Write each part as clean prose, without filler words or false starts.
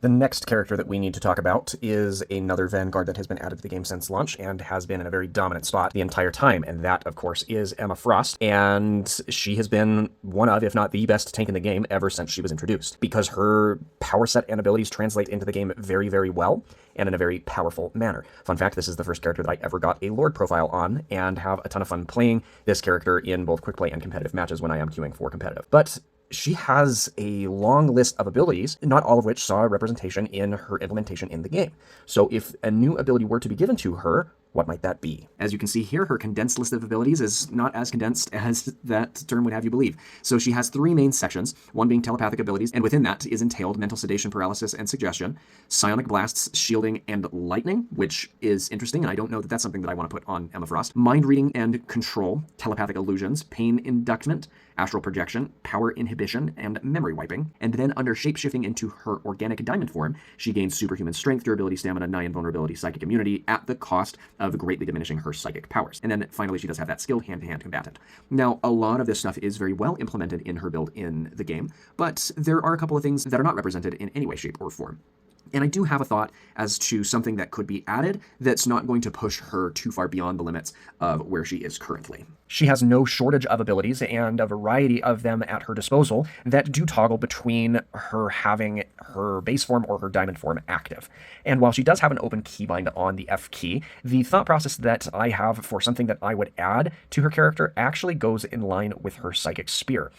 The next character that we need to talk about is another Vanguard that has been added to the game since launch and has been in a very dominant spot the entire time, and that, of course, is Emma Frost, and she has been one of, if not the best tank in the game ever since she was introduced, because her power set and abilities translate into the game very, very well, and in a very powerful manner. Fun fact, this is the first character that I ever got a Lord profile on, and have a ton of fun playing this character in both quick play and competitive matches when I am queuing for competitive. But she has a long list of abilities, not all of which saw representation in her implementation in the game. So if a new ability were to be given to her, what might that be? As you can see here, her condensed list of abilities is not as condensed as that term would have you believe. So she has three main sections, one being telepathic abilities, and within that is entailed mental sedation, paralysis, and suggestion, psionic blasts, shielding, and lightning, which is interesting, and I don't know that that's something that I want to put on Emma Frost. Mind reading and control, telepathic illusions, pain inductment, astral projection, power inhibition, and memory wiping. And then under shapeshifting into her organic diamond form, she gains superhuman strength, durability, stamina, nigh invulnerability, psychic immunity at the cost of greatly diminishing her psychic powers. And then finally, she does have that skilled hand-to-hand combatant. Now, a lot of this stuff is very well implemented in her build in the game, but there are a couple of things that are not represented in any way, shape, or form. And I do have a thought as to something that could be added that's not going to push her too far beyond the limits of where she is currently. She has no shortage of abilities and a variety of them at her disposal that do toggle between her having her base form or her diamond form active. And while she does have an open keybind on the F key, the thought process that I have for something that I would add to her character actually goes in line with her Psychic Spear.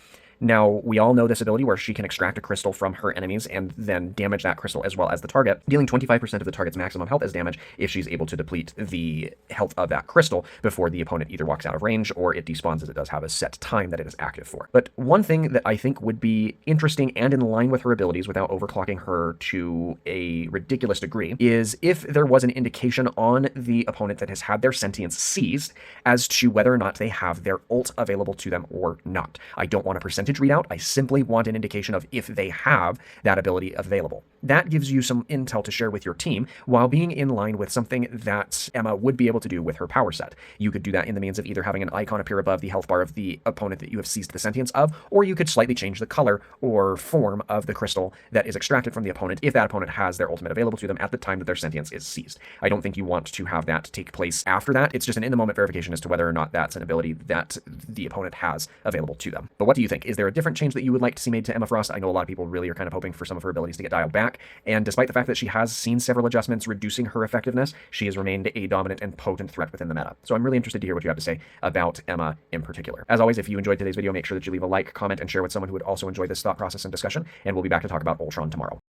Now, we all know this ability where she can extract a crystal from her enemies and then damage that crystal as well as the target, dealing 25% of the target's maximum health as damage if she's able to deplete the health of that crystal before the opponent either walks out of range or it despawns, as it does have a set time that it is active for. But one thing that I think would be interesting and in line with her abilities without overclocking her to a ridiculous degree is if there was an indication on the opponent that has had their sentience seized as to whether or not they have their ult available to them or not. I don't want a percentage readout. I simply want an indication of if they have that ability available. That gives you some intel to share with your team while being in line with something that Emma would be able to do with her power set. You could do that in the means of either having an icon appear above the health bar of the opponent that you have seized the sentience of, or you could slightly change the color or form of the crystal that is extracted from the opponent if that opponent has their ultimate available to them at the time that their sentience is seized. I don't think you want to have that take place after that. It's just an in-the-moment verification as to whether or not that's an ability that the opponent has available to them. But what do you think? Is there a different change that you would like to see made to Emma Frost? I know a lot of people really are kind of hoping for some of her abilities to get dialed back, and despite the fact that she has seen several adjustments reducing her effectiveness, she has remained a dominant and potent threat within the meta. So I'm really interested to hear what you have to say about Emma in particular. As always, if you enjoyed today's video, make sure that you leave a like, comment, and share with someone who would also enjoy this thought process and discussion, and we'll be back to talk about Ultron tomorrow.